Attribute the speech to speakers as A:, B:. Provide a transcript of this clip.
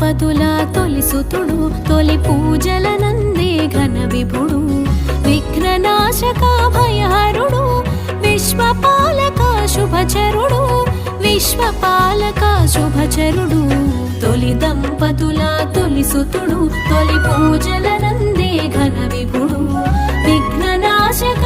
A: దంపతుల తొలి సుతుడు తొలి పూజలనందే ఘన విభుడు విఘ్ననాశక భయహరుడు విశ్వపాలక శుభచరుడు విశ్వపాలక శుభచరుడు తొలి దంపతుల తొలి సుతుడు తొలి పూజలనందే ఘన విభుడు విఘ్ననాశక